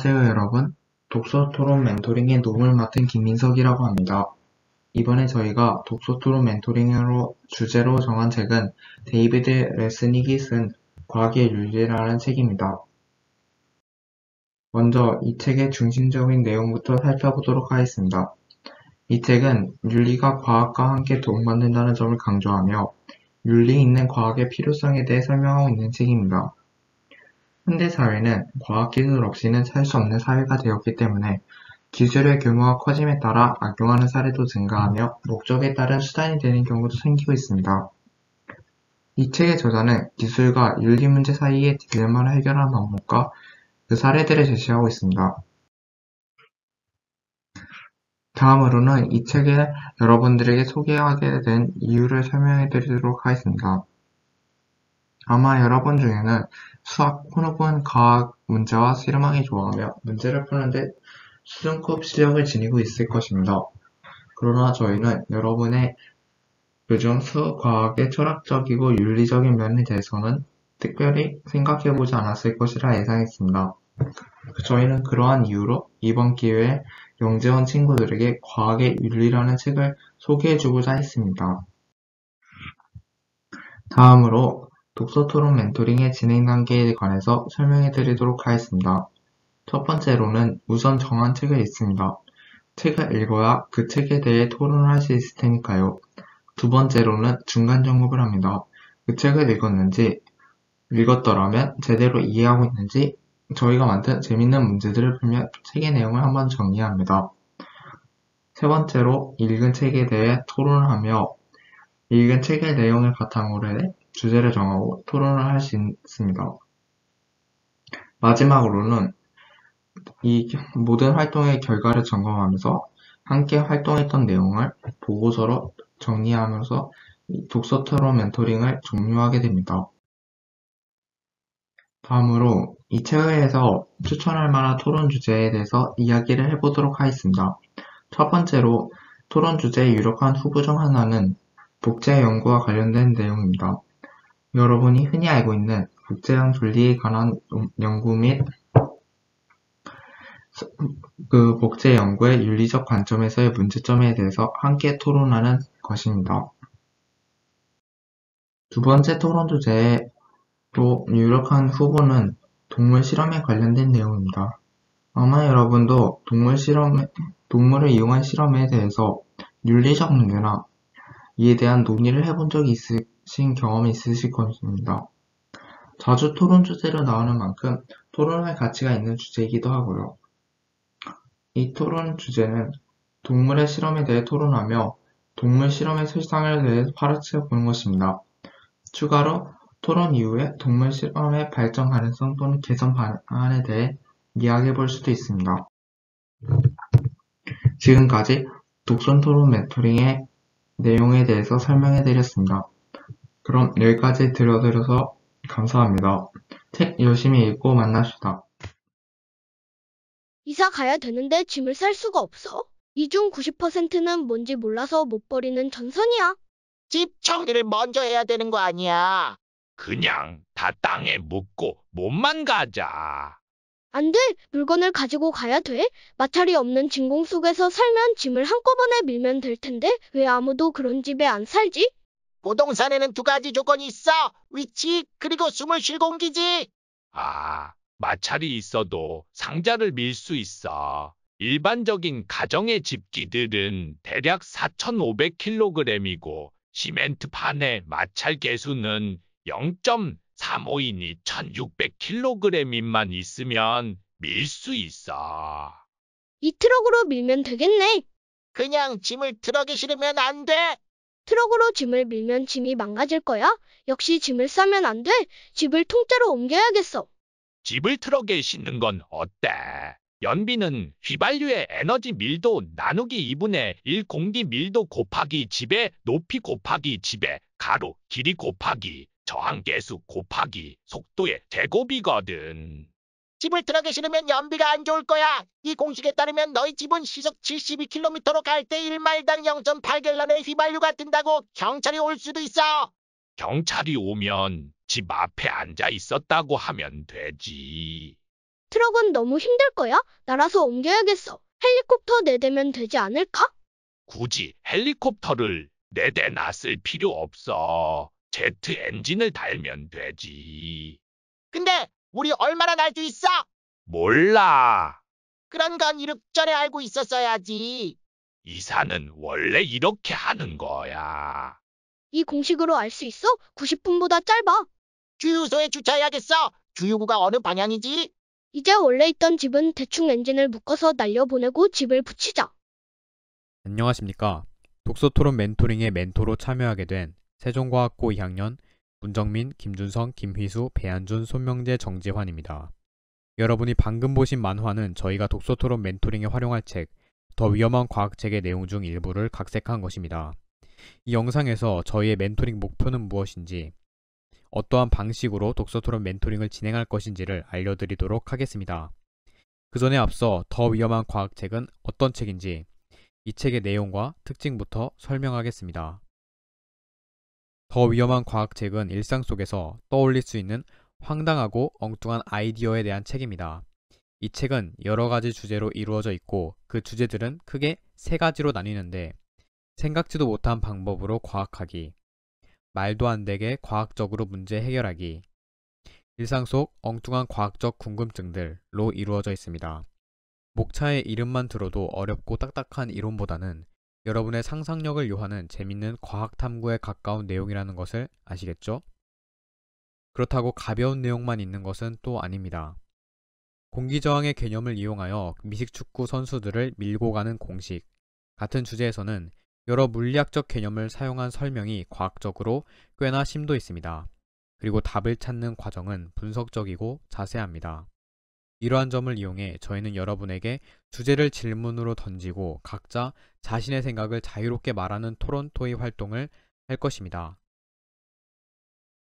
안녕하세요, 여러분. 독서 토론 멘토링의 녹음을 맡은 김민석이라고 합니다. 이번에 저희가 독서 토론 멘토링으로 주제로 정한 책은 데이비드 레스닉이 쓴 과학의 윤리라는 책입니다. 먼저 이 책의 중심적인 내용부터 살펴보도록 하겠습니다. 이 책은 윤리가 과학과 함께 동반된다는 점을 강조하며 윤리 있는 과학의 필요성에 대해 설명하고 있는 책입니다. 현대 사회는 과학기술 없이는 살 수 없는 사회가 되었기 때문에 기술의 규모가 커짐에 따라 악용하는 사례도 증가하며 목적에 따른 수단이 되는 경우도 생기고 있습니다. 이 책의 저자는 기술과 윤리 문제 사이의 딜레마를 해결하는 방법과 그 사례들을 제시하고 있습니다. 다음으로는 이 책을 여러분들에게 소개하게 된 이유를 설명해 드리도록 하겠습니다. 아마 여러분 중에는 수학 혹은 과학 문제와 실험하기 좋아하며 문제를 푸는데 수준급 실력을 지니고 있을 것입니다. 그러나 저희는 여러분의 요즘 수학과학의 철학적이고 윤리적인 면에 대해서는 특별히 생각해보지 않았을 것이라 예상했습니다. 저희는 그러한 이유로 이번 기회에 영재원 친구들에게 과학의 윤리라는 책을 소개해주고자 했습니다. 다음으로 독서토론 멘토링의 진행 단계에 관해서 설명해 드리도록 하겠습니다. 첫 번째로는 우선 정한 책을 읽습니다. 책을 읽어야 그 책에 대해 토론을 할 수 있을 테니까요. 두 번째로는 중간 점검을 합니다. 그 책을 읽었더라면 제대로 이해하고 있는지 저희가 만든 재밌는 문제들을 풀며 책의 내용을 한번 정리합니다. 세 번째로 읽은 책에 대해 토론을 하며 읽은 책의 내용을 바탕으로 해 주제를 정하고 토론을 할 수 있습니다. 마지막으로는 이 모든 활동의 결과를 점검하면서 함께 활동했던 내용을 보고서로 정리하면서 독서 토론 멘토링을 종료하게 됩니다. 다음으로 이 책에서 추천할 만한 토론 주제에 대해서 이야기를 해보도록 하겠습니다. 첫 번째로 토론 주제의 유력한 후보 중 하나는 복제 연구와 관련된 내용입니다. 여러분이 흔히 알고 있는 복제형 분리에 관한 연구 및 그 복제 연구의 윤리적 관점에서의 문제점에 대해서 함께 토론하는 것입니다. 두 번째 토론 주제로 유력한 후보는 동물 실험에 관련된 내용입니다. 아마 여러분도 동물을 이용한 실험에 대해서 윤리적 문제나 이에 대한 논의를 해본 적이 있으신 경험이 있으실 것입니다. 자주 토론 주제로 나오는 만큼 토론할 가치가 있는 주제이기도 하고요. 이 토론 주제는 동물의 실험에 대해 토론하며 동물 실험의 실상에 대해 파헤쳐 보는 것입니다. 추가로 토론 이후에 동물 실험의 발전 가능성 또는 개선 방안에 대해 이야기해 볼 수도 있습니다. 지금까지 독선 토론 멘토링의 내용에 대해서 설명해 드렸습니다. 그럼 여기까지 들어드려서 감사합니다. 책 열심히 읽고 만납시다. 이사 가야 되는데 짐을 쌀 수가 없어. 이 중 90%는 뭔지 몰라서 못 버리는 전선이야. 집 정리를 먼저 해야 되는 거 아니야? 그냥 다 땅에 묻고 몸만 가자. 안 돼. 물건을 가지고 가야 돼. 마찰이 없는 진공 속에서 살면 짐을 한꺼번에 밀면 될 텐데 왜 아무도 그런 집에 안 살지? 부동산에는 두 가지 조건이 있어. 위치 그리고 숨을 쉴 공기지. 마찰이 있어도 상자를 밀 수 있어. 일반적인 가정의 집기들은 대략 4,500kg이고 시멘트판의 마찰 계수는 0.35이니 1,600kg만 있으면 밀 수 있어. 이 트럭으로 밀면 되겠네. 그냥 짐을 트럭에 실으면 안 돼. 트럭으로 짐을 밀면 짐이 망가질 거야. 역시 짐을 싸면 안 돼. 집을 통째로 옮겨야겠어. 집을 트럭에 싣는 건 어때? 연비는 휘발유의 에너지 밀도 나누기 2분의 1 공기 밀도 곱하기 집의 높이 곱하기 집의 가로 길이 곱하기 저항계수 곱하기 속도의 제곱이거든. 집을 트럭에 실으면 연비가 안 좋을 거야. 이 공식에 따르면 너희 집은 시속 72km로 갈 때 1마일당 0.8갤런의 휘발유가 든다고. 경찰이 올 수도 있어. 경찰이 오면 집 앞에 앉아 있었다고 하면 되지. 트럭은 너무 힘들 거야. 날아서 옮겨야겠어. 헬리콥터 4대면 되지 않을까? 굳이 헬리콥터를 4대 놨을 필요 없어. 제트 엔진을 달면 되지. 근데 우리 얼마나 날 수 있어? 몰라. 그런 건 이륙전에 알고 있었어야지. 이사는 원래 이렇게 하는 거야. 이 공식으로 알 수 있어? 90분보다 짧아. 주유소에 주차해야겠어. 주유구가 어느 방향이지? 이제 원래 있던 집은 대충 엔진을 묶어서 날려보내고 집을 붙이자. 안녕하십니까. 독서토론 멘토링의 멘토로 참여하게 된 세종과학고 2학년 문정민, 김준성, 김휘수, 배한준, 손명재, 정지환입니다. 여러분이 방금 보신 만화는 저희가 독서토론 멘토링에 활용할 책, 더 위험한 과학책의 내용 중 일부를 각색한 것입니다. 이 영상에서 저희의 멘토링 목표는 무엇인지, 어떠한 방식으로 독서토론 멘토링을 진행할 것인지를 알려드리도록 하겠습니다. 그 전에 앞서 더 위험한 과학책은 어떤 책인지, 이 책의 내용과 특징부터 설명하겠습니다. 더 위험한 과학책은 일상 속에서 떠올릴 수 있는 황당하고 엉뚱한 아이디어에 대한 책입니다. 이 책은 여러 가지 주제로 이루어져 있고 그 주제들은 크게 3가지로 나뉘는데, 생각지도 못한 방법으로 과학하기, 말도 안 되게 과학적으로 문제 해결하기, 일상 속 엉뚱한 과학적 궁금증들로 이루어져 있습니다. 목차의 이름만 들어도 어렵고 딱딱한 이론보다는 여러분의 상상력을 요하는 재밌는 과학 탐구에 가까운 내용이라는 것을 아시겠죠? 그렇다고 가벼운 내용만 있는 것은 또 아닙니다. 공기저항의 개념을 이용하여 미식축구 선수들을 밀고 가는 공식, 같은 주제에서는 여러 물리학적 개념을 사용한 설명이 과학적으로 꽤나 심도 있습니다. 그리고 답을 찾는 과정은 분석적이고 자세합니다. 이러한 점을 이용해 저희는 여러분에게 주제를 질문으로 던지고 각자 자신의 생각을 자유롭게 말하는 토론 토의 활동을 할 것입니다.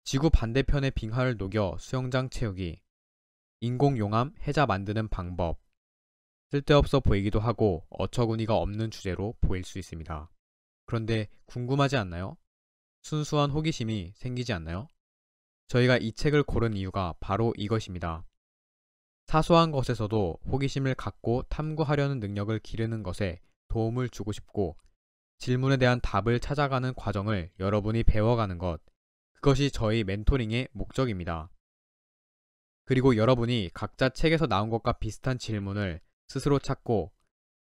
지구 반대편의 빙하를 녹여 수영장 채우기, 인공용암 해자 만드는 방법, 쓸데없어 보이기도 하고 어처구니가 없는 주제로 보일 수 있습니다. 그런데 궁금하지 않나요? 순수한 호기심이 생기지 않나요? 저희가 이 책을 고른 이유가 바로 이것입니다. 사소한 것에서도 호기심을 갖고 탐구하려는 능력을 기르는 것에 도움을 주고 싶고, 질문에 대한 답을 찾아가는 과정을 여러분이 배워가는 것, 그것이 저희 멘토링의 목적입니다. 그리고 여러분이 각자 책에서 나온 것과 비슷한 질문을 스스로 찾고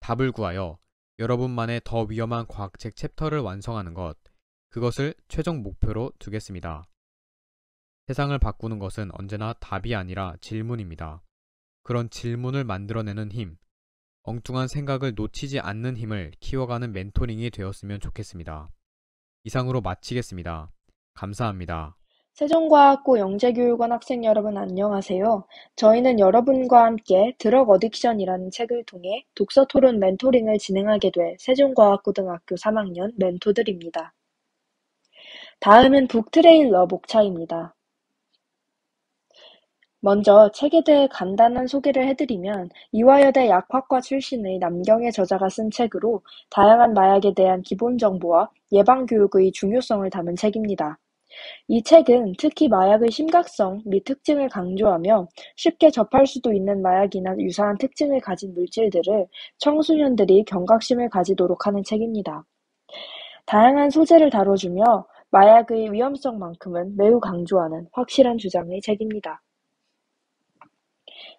답을 구하여 여러분만의 더 위험한 과학책 챕터를 완성하는 것, 그것을 최종 목표로 두겠습니다. 세상을 바꾸는 것은 언제나 답이 아니라 질문입니다. 그런 질문을 만들어내는 힘, 엉뚱한 생각을 놓치지 않는 힘을 키워가는 멘토링이 되었으면 좋겠습니다. 이상으로 마치겠습니다. 감사합니다. 세종과학고 영재교육원 학생 여러분 안녕하세요. 저희는 여러분과 함께 드럭 어딕션이라는 책을 통해 독서토론 멘토링을 진행하게 될 세종과학고등학교 3학년 멘토들입니다. 다음은 북트레일러 목차입니다. 먼저 책에 대해 간단한 소개를 해드리면, 이화여대 약학과 출신의 남경애 저자가 쓴 책으로 다양한 마약에 대한 기본 정보와 예방교육의 중요성을 담은 책입니다. 이 책은 특히 마약의 심각성 및 특징을 강조하며 쉽게 접할 수도 있는 마약이나 유사한 특징을 가진 물질들을 청소년들이 경각심을 가지도록 하는 책입니다. 다양한 소재를 다뤄주며 마약의 위험성만큼은 매우 강조하는 확실한 주장의 책입니다.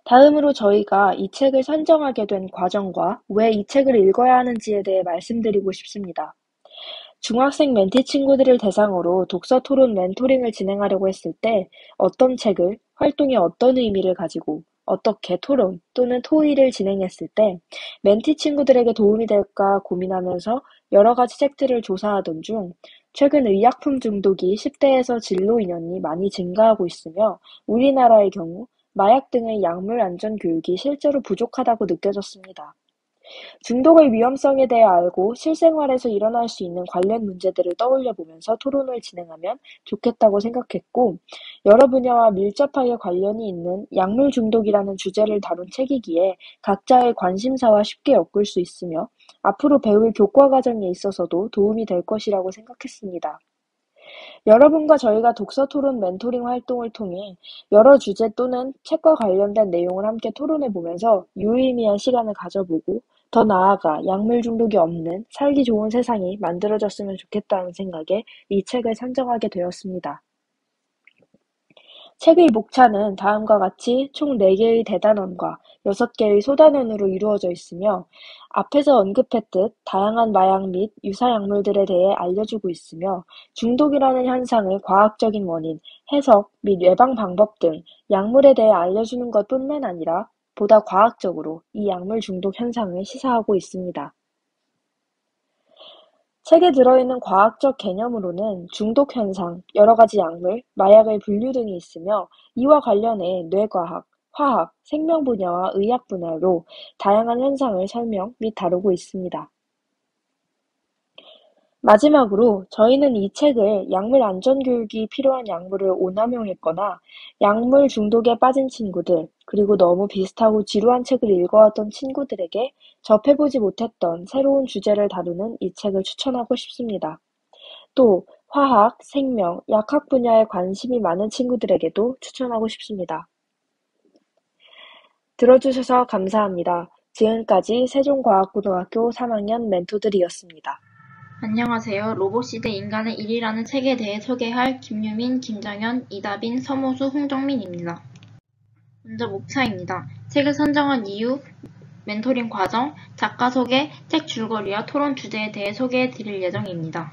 다음으로 저희가 이 책을 선정하게 된 과정과 왜 이 책을 읽어야 하는지에 대해 말씀드리고 싶습니다. 중학생 멘티 친구들을 대상으로 독서 토론 멘토링을 진행하려고 했을 때 어떤 책을, 활동이 어떤 의미를 가지고 어떻게 토론 또는 토의를 진행했을 때 멘티 친구들에게 도움이 될까 고민하면서 여러 가지 책들을 조사하던 중 최근 의약품 중독이 10대에서 진로 인원이 많이 증가하고 있으며 우리나라의 경우 마약 등의 약물 안전 교육이 실제로 부족하다고 느껴졌습니다. 중독의 위험성에 대해 알고 실생활에서 일어날 수 있는 관련 문제들을 떠올려 보면서 토론을 진행하면 좋겠다고 생각했고, 여러 분야와 밀접하게 관련이 있는 약물 중독이라는 주제를 다룬 책이기에 각자의 관심사와 쉽게 엮을 수 있으며 앞으로 배울 교과 과정에 있어서도 도움이 될 것이라고 생각했습니다. 여러분과 저희가 독서 토론 멘토링 활동을 통해 여러 주제 또는 책과 관련된 내용을 함께 토론해 보면서 유의미한 시간을 가져보고 더 나아가 약물 중독이 없는 살기 좋은 세상이 만들어졌으면 좋겠다는 생각에 이 책을 선정하게 되었습니다. 책의 목차는 다음과 같이 총 4개의 대단원과 6개의 소단원으로 이루어져 있으며 앞에서 언급했듯 다양한 마약 및 유사약물들에 대해 알려주고 있으며 중독이라는 현상의 과학적인 원인, 해석 및 예방 방법 등 약물에 대해 알려주는 것뿐만 아니라 보다 과학적으로 이 약물 중독 현상을 시사하고 있습니다. 책에 들어있는 과학적 개념으로는 중독 현상, 여러 가지 약물, 마약의 분류 등이 있으며 이와 관련해 뇌과학, 화학, 생명 분야와 의학 분야로 다양한 현상을 설명 및 다루고 있습니다. 마지막으로 저희는 이 책을 약물 안전교육이 필요한 약물을 오남용했거나 약물 중독에 빠진 친구들, 그리고 너무 비슷하고 지루한 책을 읽어왔던 친구들에게 접해보지 못했던 새로운 주제를 다루는 이 책을 추천하고 싶습니다. 또 화학, 생명, 약학 분야에 관심이 많은 친구들에게도 추천하고 싶습니다. 들어주셔서 감사합니다. 지금까지 세종과학고등학교 3학년 멘토들이었습니다. 안녕하세요. 로봇시대 인간의 일이라는 책에 대해 소개할 김유민, 김정현, 이다빈, 서모수, 홍정민입니다. 먼저 목차입니다. 책을 선정한 이유, 멘토링 과정, 작가 소개, 책 줄거리와 토론 주제에 대해 소개해 드릴 예정입니다.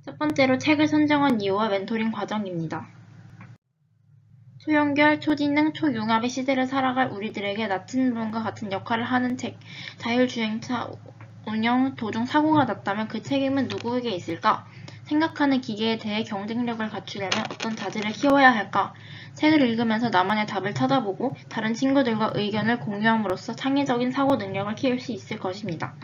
첫 번째로 책을 선정한 이유와 멘토링 과정입니다. 초연결, 초지능, 초융합의 시대를 살아갈 우리들에게 나침반과 같은 역할을 하는 책, 자율주행차 운영 도중 사고가 났다면 그 책임은 누구에게 있을까? 생각하는 기계에 대해 경쟁력을 갖추려면 어떤 자질을 키워야 할까? 책을 읽으면서 나만의 답을 찾아보고 다른 친구들과 의견을 공유함으로써 창의적인 사고 능력을 키울 수 있을 것입니다.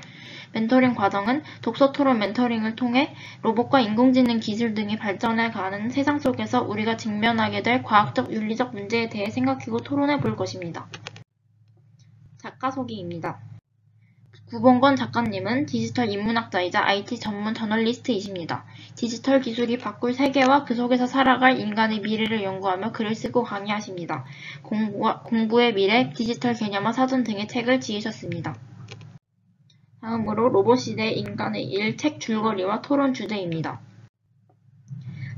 멘토링 과정은 독서 토론 멘토링을 통해 로봇과 인공지능 기술 등이 발전해 가는 세상 속에서 우리가 직면하게 될 과학적 윤리적 문제에 대해 생각하고 토론해 볼 것입니다. 작가 소개입니다. 구봉건 작가님은 디지털 인문학자이자 IT 전문 저널리스트이십니다. 디지털 기술이 바꿀 세계와 그 속에서 살아갈 인간의 미래를 연구하며 글을 쓰고 강의하십니다. 공부의 미래, 디지털 개념화 사전 등의 책을 지으셨습니다. 다음으로 로봇시대 인간의 일 책 줄거리와 토론 주제입니다.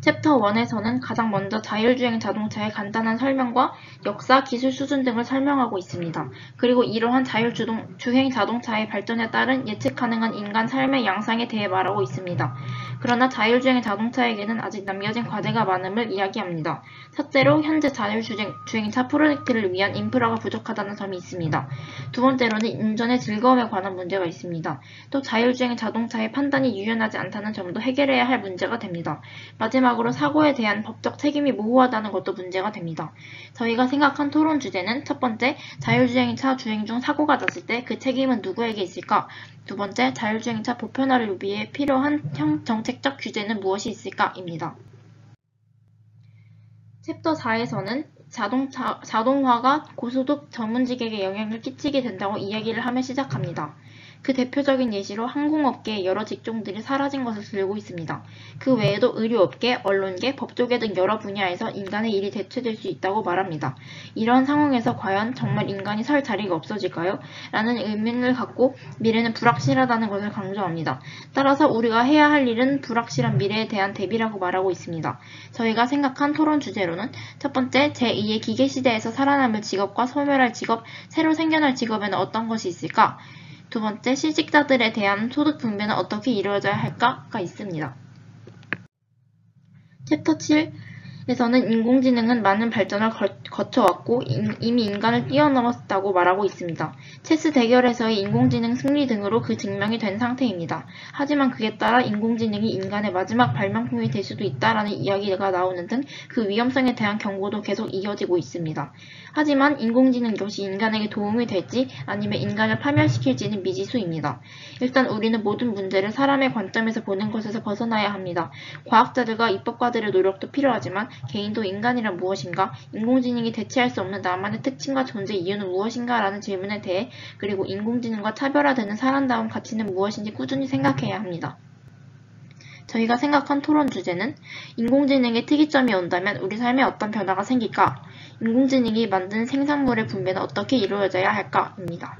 챕터 1에서는 가장 먼저 자율주행 자동차의 간단한 설명과 역사, 기술 수준 등을 설명하고 있습니다. 그리고 이러한 자율주행 자동차의 발전에 따른 예측 가능한 인간 삶의 양상에 대해 말하고 있습니다. 그러나 자율주행 자동차에게는 아직 남겨진 과제가 많음을 이야기합니다. 첫째로 현재 자율주행차 프로젝트를 위한 인프라가 부족하다는 점이 있습니다. 두 번째로는 운전의 즐거움에 관한 문제가 있습니다. 또 자율주행 자동차의 판단이 유연하지 않다는 점도 해결해야 할 문제가 됩니다. 마지막으로 사고에 대한 법적 책임이 모호하다는 것도 문제가 됩니다. 저희가 생각한 토론 주제는 첫 번째, 자율주행차 주행 중 사고가 났을 때 그 책임은 누구에게 있을까? 두 번째, 자율주행차 보편화를 위해 필요한 정책적 규제는 무엇이 있을까?입니다. 챕터 4에서는 자동화가 고소득 전문직에게 영향을 끼치게 된다고 이야기를 하며 시작합니다. 그 대표적인 예시로 항공업계의 여러 직종들이 사라진 것을 들고 있습니다. 그 외에도 의료업계, 언론계, 법조계 등 여러 분야에서 인간의 일이 대체될 수 있다고 말합니다. 이런 상황에서 과연 정말 인간이 설 자리가 없어질까요? 라는 의문을 갖고 미래는 불확실하다는 것을 강조합니다. 따라서 우리가 해야 할 일은 불확실한 미래에 대한 대비라고 말하고 있습니다. 저희가 생각한 토론 주제로는 첫 번째, 제2의 기계시대에서 살아남을 직업과 소멸할 직업, 새로 생겨날 직업에는 어떤 것이 있을까? 두 번째, 실직자들에 대한 소득 분배는 어떻게 이루어져야 할까가 있습니다. 챕터 7에서는 인공지능은 많은 발전을 거쳐왔고 이미 인간을 뛰어넘었다고 말하고 있습니다. 체스 대결에서의 인공지능 승리 등으로 그 증명이 된 상태입니다. 하지만 그에 따라 인공지능이 인간의 마지막 발명품이 될 수도 있다라는 이야기가 나오는 등 그 위험성에 대한 경고도 계속 이어지고 있습니다. 하지만 인공지능 역시 인간에게 도움이 될지 아니면 인간을 파멸시킬지는 미지수입니다. 일단 우리는 모든 문제를 사람의 관점에서 보는 것에서 벗어나야 합니다. 과학자들과 입법가들의 노력도 필요하지만 개인도 인간이란 무엇인가, 인공지능이 대체할 수 없는 나만의 특징과 존재 이유는 무엇인가 라는 질문에 대해 그리고 인공지능과 차별화되는 사람다운 가치는 무엇인지 꾸준히 생각해야 합니다. 저희가 생각한 토론 주제는 인공지능의 특이점이 온다면 우리 삶에 어떤 변화가 생길까? 인공지능이 만든 생산물의 분배는 어떻게 이루어져야 할까?입니다.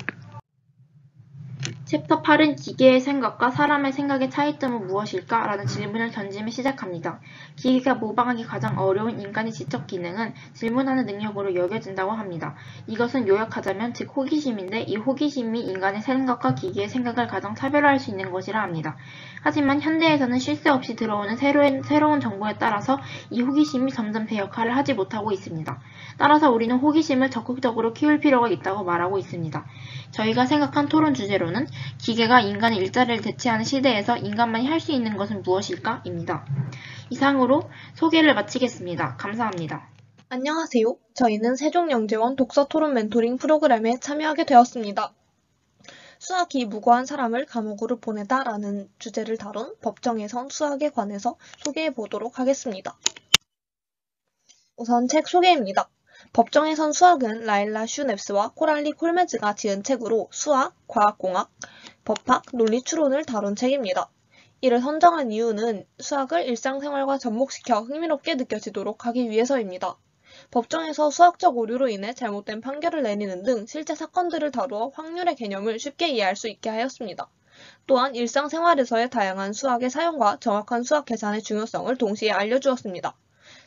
챕터 8은 기계의 생각과 사람의 생각의 차이점은 무엇일까? 라는 질문을 던지며 시작합니다. 기계가 모방하기 가장 어려운 인간의 지적 기능은 질문하는 능력으로 여겨진다고 합니다. 이것은 요약하자면 즉 호기심인데 이 호기심이 인간의 생각과 기계의 생각을 가장 차별화할 수 있는 것이라 합니다. 하지만 현대에서는 쉴 새 없이 들어오는 새로운 정보에 따라서 이 호기심이 점점 제 역할을 하지 못하고 있습니다. 따라서 우리는 호기심을 적극적으로 키울 필요가 있다고 말하고 있습니다. 저희가 생각한 토론 주제로는 기계가 인간의 일자리를 대체하는 시대에서 인간만이 할 수 있는 것은 무엇일까? 입니다. 이상으로 소개를 마치겠습니다. 감사합니다. 안녕하세요. 저희는 세종영재원 독서토론 멘토링 프로그램에 참여하게 되었습니다. 수학이 무고한 사람을 감옥으로 보내다 라는 주제를 다룬 법정에선 수학에 관해서 소개해 보도록 하겠습니다. 우선 책 소개입니다. 법정에선 수학은 라일라 슈넵스와 코랄리 콜메즈가 지은 책으로 수학, 과학공학, 법학, 논리추론을 다룬 책입니다. 이를 선정한 이유는 수학을 일상생활과 접목시켜 흥미롭게 느껴지도록 하기 위해서입니다. 법정에서 수학적 오류로 인해 잘못된 판결을 내리는 등 실제 사건들을 다루어 확률의 개념을 쉽게 이해할 수 있게 하였습니다. 또한 일상생활에서의 다양한 수학의 사용과 정확한 수학 계산의 중요성을 동시에 알려주었습니다.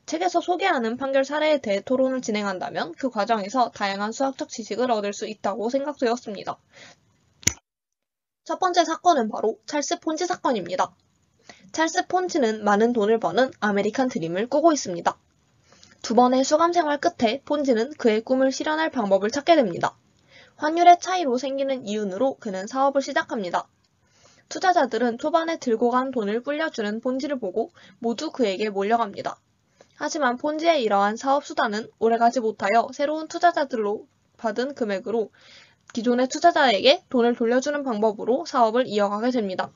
책에서 소개하는 판결 사례에 대해 토론을 진행한다면 그 과정에서 다양한 수학적 지식을 얻을 수 있다고 생각되었습니다. 첫 번째 사건은 바로 찰스 폰지 사건입니다. 찰스 폰지는 많은 돈을 버는 아메리칸 드림을 꾸고 있습니다. 두 번의 수감 생활 끝에 폰지는 그의 꿈을 실현할 방법을 찾게 됩니다. 환율의 차이로 생기는 이윤으로 그는 사업을 시작합니다. 투자자들은 초반에 들고 간 돈을 불려주는 폰지를 보고 모두 그에게 몰려갑니다. 하지만 폰지의 이러한 사업 수단은 오래가지 못하여 새로운 투자자들로 받은 금액으로 기존의 투자자에게 돈을 돌려주는 방법으로 사업을 이어가게 됩니다.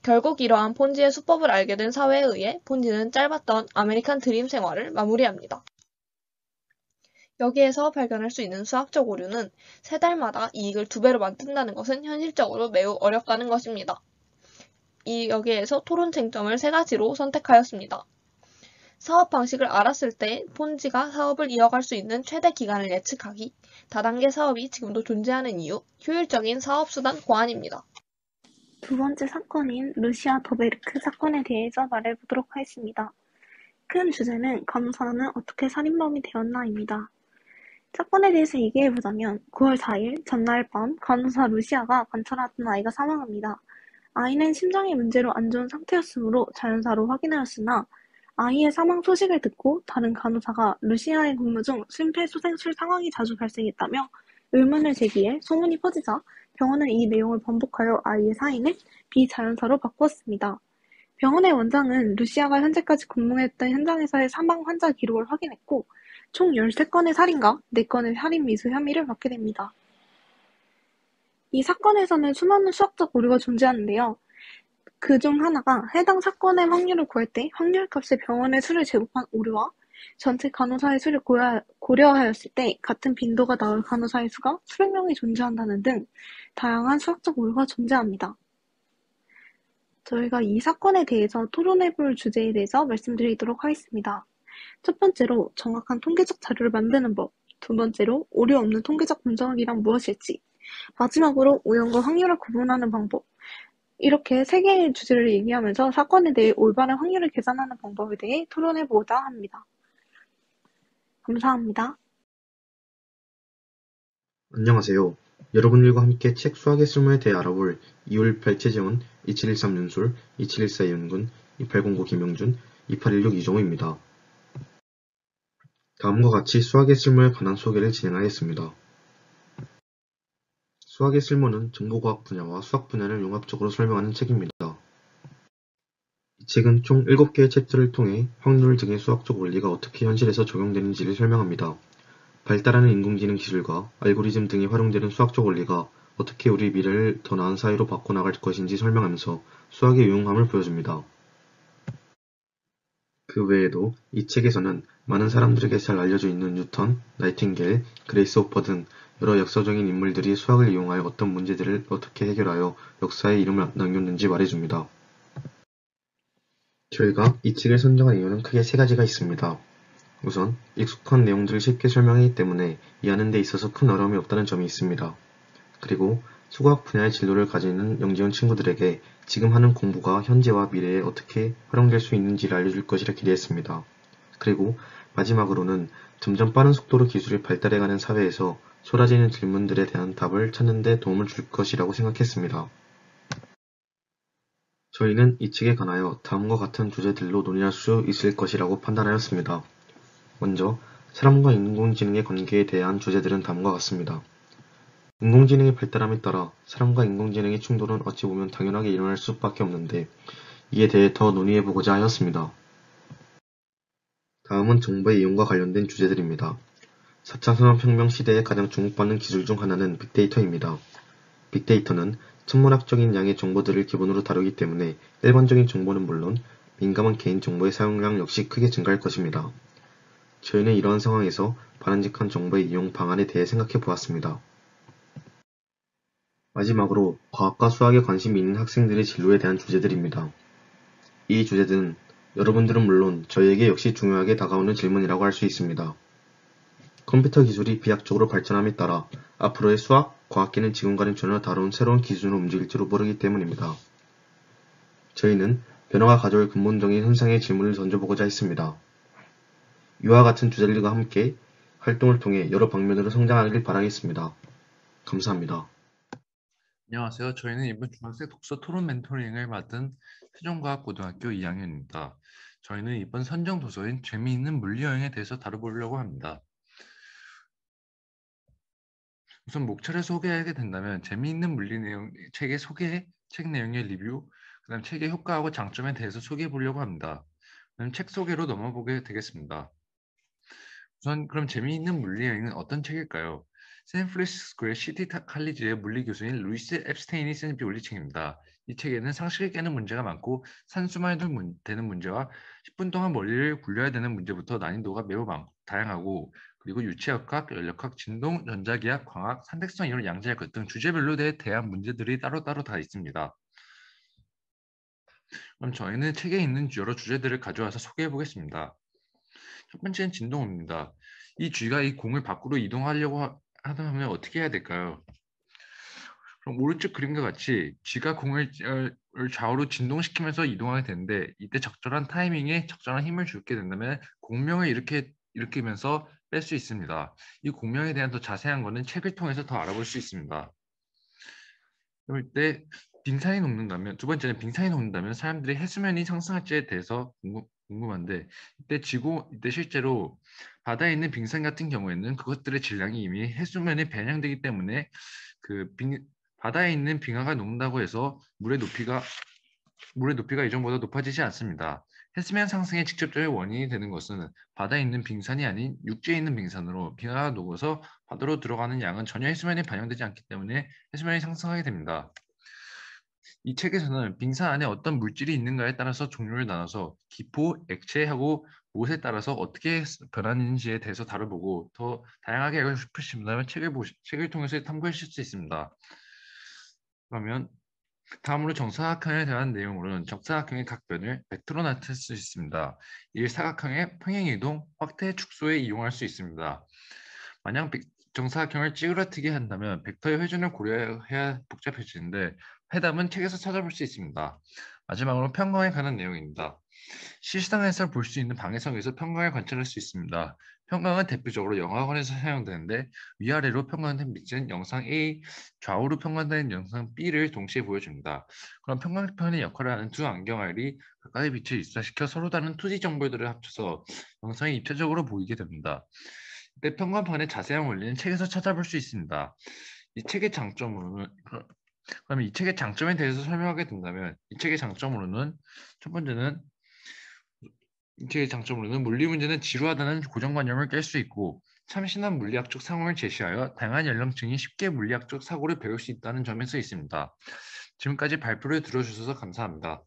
결국 이러한 폰지의 수법을 알게 된 사회에 의해 폰지는 짧았던 아메리칸 드림 생활을 마무리합니다. 여기에서 발견할 수 있는 수학적 오류는 3달마다 이익을 2배로 만든다는 것은 현실적으로 매우 어렵다는 것입니다. 여기에서 토론 쟁점을 3가지로 선택하였습니다. 사업 방식을 알았을 때 폰지가 사업을 이어갈 수 있는 최대 기간을 예측하기, 다단계 사업이 지금도 존재하는 이유, 효율적인 사업수단 고안입니다. 두 번째 사건인 루시아 더베르크 사건에 대해서 말해보도록 하겠습니다. 큰 주제는 간호사는 어떻게 살인범이 되었나입니다. 사건에 대해서 얘기해보자면 9월 4일 전날 밤 간호사 루시아가 관찰하던 아이가 사망합니다. 아이는 심장의 문제로 안 좋은 상태였으므로 자연사로 확인하였으나 아이의 사망 소식을 듣고 다른 간호사가 루시아의 근무 중 심폐소생술 상황이 자주 발생했다며 의문을 제기해 소문이 퍼지자 병원은 이 내용을 번복하여 아이의 사인을 비자연사로 바꾸었습니다. 병원의 원장은 루시아가 현재까지 근무했던 현장에서의 사망 환자 기록을 확인했고 총 13건의 살인과 4건의 살인 미수 혐의를 받게 됩니다. 이 사건에서는 수많은 수학적 오류가 존재하는데요. 그중 하나가 해당 사건의 확률을 구할 때 확률값에 병원의 수를 제곱한 오류와 전체 간호사의 수를 고려하였을 때 같은 빈도가 나올 간호사의 수가 수백 명이 존재한다는 등 다양한 수학적 오류가 존재합니다. 저희가 이 사건에 대해서 토론해볼 주제에 대해서 말씀드리도록 하겠습니다. 첫 번째로 정확한 통계적 자료를 만드는 법, 두 번째로 오류 없는 통계적 분석이란 무엇일지, 마지막으로 우연과 확률을 구분하는 방법, 이렇게 3개의 주제를 얘기하면서 사건에 대해 올바른 확률을 계산하는 방법에 대해 토론해보고자 합니다. 감사합니다. 안녕하세요. 여러분들과 함께 책 수학의 쓸모에 대해 알아볼 258 최재원, 2713 윤술, 2714 이윤군, 2809 김용준, 2816 이정우입니다. 다음과 같이 수학의 쓸모에 관한 소개를 진행하겠습니다. 수학의 쓸모는 정보과학 분야와 수학 분야를 융합적으로 설명하는 책입니다. 이 책은 총 7개의 챕터를 통해 확률 등의 수학적 원리가 어떻게 현실에서 적용되는지를 설명합니다. 발달하는 인공지능 기술과 알고리즘 등이 활용되는 수학적 원리가 어떻게 우리 미래를 더 나은 사회로 바꿔나갈 것인지 설명하면서 수학의 유용함을 보여줍니다. 그 외에도 이 책에서는 많은 사람들에게 잘 알려져 있는 뉴턴, 나이팅게일, 그레이스 호퍼 등 여러 역사적인 인물들이 수학을 이용하여 어떤 문제들을 어떻게 해결하여 역사에 이름을 남겼는지 말해줍니다. 저희가 이 책을 선정한 이유는 크게 세 가지가 있습니다. 우선 익숙한 내용들을 쉽게 설명하기 때문에 이해하는 데 있어서 큰 어려움이 없다는 점이 있습니다. 그리고 수과학 분야의 진로를 가지는 영지원 친구들에게 지금 하는 공부가 현재와 미래에 어떻게 활용될 수 있는지를 알려줄 것이라 기대했습니다. 그리고 마지막으로는 점점 빠른 속도로 기술이 발달해가는 사회에서 쏟아지는 질문들에 대한 답을 찾는 데 도움을 줄 것이라고 생각했습니다. 저희는 이 책에 관하여 다음과 같은 주제들로 논의할 수 있을 것이라고 판단하였습니다. 먼저, 사람과 인공지능의 관계에 대한 주제들은 다음과 같습니다. 인공지능의 발달함에 따라 사람과 인공지능의 충돌은 어찌 보면 당연하게 일어날 수밖에 없는데 이에 대해 더 논의해보고자 하였습니다. 다음은 정보의 이용과 관련된 주제들입니다. 4차 산업혁명 시대에 가장 주목받는 기술 중 하나는 빅데이터입니다. 빅데이터는 천문학적인 양의 정보들을 기본으로 다루기 때문에 일반적인 정보는 물론 민감한 개인정보의 사용량 역시 크게 증가할 것입니다. 저희는 이러한 상황에서 바람직한 정보의 이용 방안에 대해 생각해 보았습니다. 마지막으로 과학과 수학에 관심이 있는 학생들의 진로에 대한 주제들입니다. 이 주제들은 여러분들은 물론 저희에게 역시 중요하게 다가오는 질문이라고 할 수 있습니다. 컴퓨터 기술이 비약적으로 발전함에 따라 앞으로의 수학, 과학계는 지금과는 전혀 다른 새로운 기준으로 움직일지도 모르기 때문입니다. 저희는 변화가 가져올 근본적인 현상의 질문을 던져보고자 했습니다. 이와 같은 주제들과 함께 활동을 통해 여러 방면으로 성장하길 바라겠습니다. 감사합니다. 안녕하세요. 저희는 이번 중학생 독서 토론 멘토링을 맡은 세종과학고등학교 2학년입니다. 저희는 이번 선정 도서인 재미있는 물리여행에 대해서 다뤄보려고 합니다. 우선 목차를 소개하게 된다면 재미있는 물리 내용, 책의 소개, 책 내용의 리뷰, 그다음 책의 효과하고 장점에 대해서 소개해 보려고 합니다. 그럼 책 소개로 넘어보게 되겠습니다. 우선 그럼 재미있는 물리여행은 어떤 책일까요? 샌프란시스코의 시티 칼리지의 물리 교수인 루이스 앱스테인이 쓴 물리책입니다. 이 책에는 상식을 깨는 문제가 많고 산수만이 되는 문제와 10분 동안 머리를 굴려야 되는 문제부터 난이도가 매우 다양하고 그리고 유체역학, 연력학, 진동, 전자기학, 광학, 산택성 이론, 양자역 등 주제별로 대한 문제들이 따로따로 다 있습니다. 그럼 저희는 책에 있는 여러 주제들을 가져와서 소개해 보겠습니다. 첫 번째는 진동입니다. 이 쥐가 이 공을 밖으로 이동하려고 하면 어떻게 해야 될까요? 그럼 오른쪽 그림과 같이 쥐가 공을 좌우로 진동시키면서 이동하게 되는데 이때 적절한 타이밍에 적절한 힘을 주게 된다면 공명을 일으키면서 뺄 수 있습니다. 이 공명에 대한 더 자세한 것은 책을 통해서 더 알아볼 수 있습니다. 그럴 때 빙산이 녹는다면, 두 번째는 빙산이 녹는다면 사람들이 해수면이 상승할지에 대해서 궁금한데 이때 실제로 바다에 있는 빙산 같은 경우에는 그것들의 질량이 이미 해수면에 변형되기 때문에 바다에 있는 빙하가 녹는다고 해서 물의 높이가 이전보다 높아지지 않습니다. 해수면 상승의 직접적인 원인이 되는 것은 바다에 있는 빙산이 아닌 육지에 있는 빙산으로 빙하가 녹아서 바다로 들어가는 양은 전혀 해수면에 반영되지 않기 때문에 해수면이 상승하게 됩니다. 이 책에서는 빙산 안에 어떤 물질이 있는가에 따라서 종류를 나눠서 기포, 액체하고 못에 따라서 어떻게 변하는지에 대해서 다뤄보고 더 다양하게 알고 싶으시면 책을 통해서 탐구하실 수 있습니다. 그러면 다음으로 정사각형에 대한 내용으로는 정사각형의 각 변을 벡터로 나타낼 수 있습니다. 이 사각형의 평행이동, 확대, 축소에 이용할 수 있습니다. 만약 정사각형을 찌그러뜨게 한다면 벡터의 회전을 고려해야 복잡해지는데 해답은 책에서 찾아볼 수 있습니다. 마지막으로 평광에 관한 내용입니다. 실시간에서 볼 수 있는 방해성에서 평광을 관찰할 수 있습니다. 평광은 대표적으로 영화관에서 사용되는데 위아래로 평광된 빛은 영상 A, 좌우로 평광된 영상 B를 동시에 보여줍니다. 그럼 평광편의 역할을 하는 두 안경알이 가까이 빛을 입사시켜 서로 다른 2D 정보들을 합쳐서 영상이 입체적으로 보이게 됩니다. 이때 평광판의 자세한 원리는 책에서 찾아볼 수 있습니다. 이 책의 장점으로는 그러면 이 책의 장점에 대해서 설명하게 된다면 이 책의 장점으로는 첫 번째는 이 책의 장점으로는 물리 문제는 지루하다는 고정관념을 깰 수 있고 참신한 물리학적 상황을 제시하여 다양한 연령층이 쉽게 물리학적 사고를 배울 수 있다는 점에서 있습니다. 지금까지 발표를 들어주셔서 감사합니다.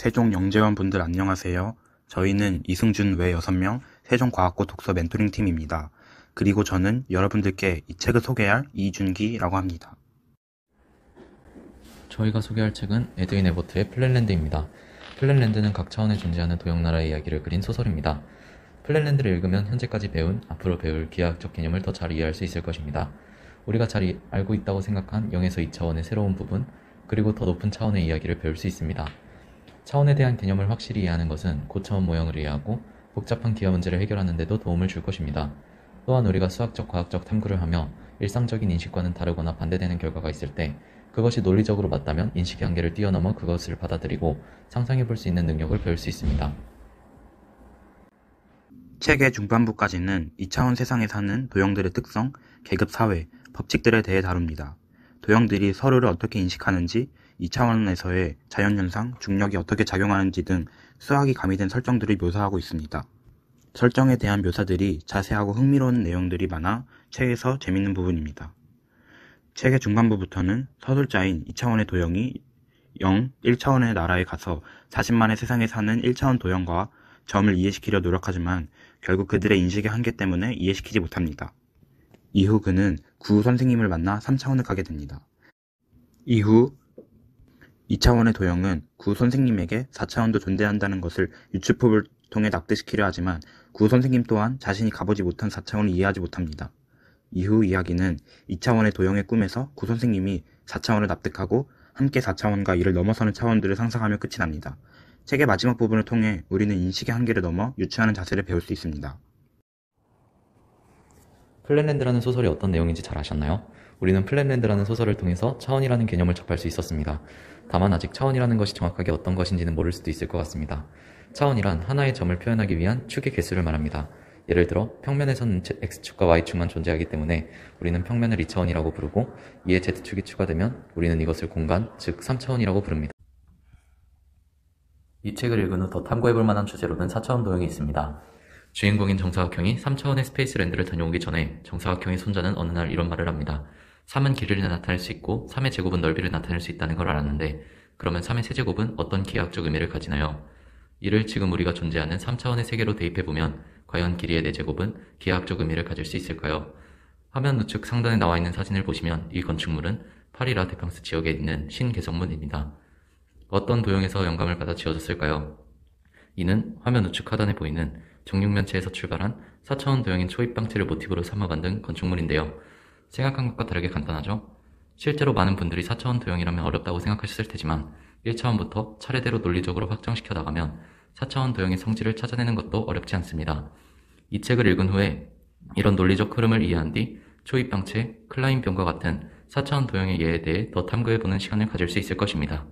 세종 영재원 분들 안녕하세요. 저희는 이승준 외 6명 세종과학고 독서 멘토링 팀입니다. 그리고 저는 여러분들께 이 책을 소개할 이준기라고 합니다. 저희가 소개할 책은 에드윈 에버트의 플랫랜드입니다. 플랫랜드는 각 차원에 존재하는 도형나라의 이야기를 그린 소설입니다. 플랫랜드를 읽으면 현재까지 배운, 앞으로 배울 기하학적 개념을 더 잘 이해할 수 있을 것입니다. 우리가 잘 알고 있다고 생각한 0에서 2차원의 새로운 부분, 그리고 더 높은 차원의 이야기를 배울 수 있습니다. 차원에 대한 개념을 확실히 이해하는 것은 고차원 모형을 이해하고 복잡한 기하 문제를 해결하는 데도 도움을 줄 것입니다. 또한 우리가 수학적, 과학적 탐구를 하며 일상적인 인식과는 다르거나 반대되는 결과가 있을 때 그것이 논리적으로 맞다면 인식의 한계를 뛰어넘어 그것을 받아들이고 상상해 볼 수 있는 능력을 배울 수 있습니다. 책의 중반부까지는 2차원 세상에 사는 도형들의 특성, 계급 사회, 법칙들에 대해 다룹니다. 도형들이 서로를 어떻게 인식하는지, 2차원에서의 자연현상, 중력이 어떻게 작용하는지 등 수학이 가미된 설정들을 묘사하고 있습니다. 설정에 대한 묘사들이 자세하고 흥미로운 내용들이 많아 책에서 재밌는 부분입니다. 책의 중반부부터는 서술자인 2차원의 도형이 0, 1차원의 나라에 가서 40만의 세상에 사는 1차원 도형과 점을 이해시키려 노력하지만 결국 그들의 인식의 한계 때문에 이해시키지 못합니다. 이후 그는 구 선생님을 만나 3차원을 가게 됩니다. 이후 2차원의 도형은 구 선생님에게 4차원도 존재한다는 것을 유추법을 통해 납득시키려 하지만 구 선생님 또한 자신이 가보지 못한 4차원을 이해하지 못합니다. 이후 이야기는 2차원의 도형의 꿈에서 구 선생님이 4차원을 납득하고 함께 4차원과 이를 넘어서는 차원들을 상상하며 끝이 납니다. 책의 마지막 부분을 통해 우리는 인식의 한계를 넘어 유추하는 자세를 배울 수 있습니다. 플랫랜드라는 소설이 어떤 내용인지 잘 아셨나요? 우리는 플랫랜드라는 소설을 통해서 차원이라는 개념을 접할 수 있었습니다. 다만 아직 차원이라는 것이 정확하게 어떤 것인지는 모를 수도 있을 것 같습니다. 차원이란 하나의 점을 표현하기 위한 축의 개수를 말합니다. 예를 들어 평면에서는 X축과 Y축만 존재하기 때문에 우리는 평면을 2차원이라고 부르고 이에 Z축이 추가되면 우리는 이것을 공간, 즉 3차원이라고 부릅니다. 이 책을 읽은 후 더 탐구해볼 만한 주제로는 4차원 도형이 있습니다. 주인공인 정사각형이 3차원의 스페이스랜드를 다녀오기 전에 정사각형의 손자는 어느 날 이런 말을 합니다. 3은 길이를 나타낼 수 있고 3의 제곱은 넓이를 나타낼 수 있다는 걸 알았는데 그러면 3의 세제곱은 어떤 기하학적 의미를 가지나요? 이를 지금 우리가 존재하는 3차원의 세계로 대입해보면 과연 길이의 4제곱은 기하학적 의미를 가질 수 있을까요? 화면 우측 상단에 나와 있는 사진을 보시면 이 건축물은 파리 라테캉스 지역에 있는 신개성문입니다. 어떤 도형에서 영감을 받아 지어졌을까요? 이는 화면 우측 하단에 보이는 정육면체에서 출발한 4차원 도형인 초입방체를 모티브로 삼아 만든 건축물인데요. 생각한 것과 다르게 간단하죠? 실제로 많은 분들이 4차원 도형이라면 어렵다고 생각하셨을 테지만 1차원부터 차례대로 논리적으로 확정시켜 나가면 4차원 도형의 성질을 찾아내는 것도 어렵지 않습니다. 이 책을 읽은 후에 이런 논리적 흐름을 이해한 뒤 초입방체, 클라인병과 같은 4차원 도형의 예에 대해 더 탐구해보는 시간을 가질 수 있을 것입니다.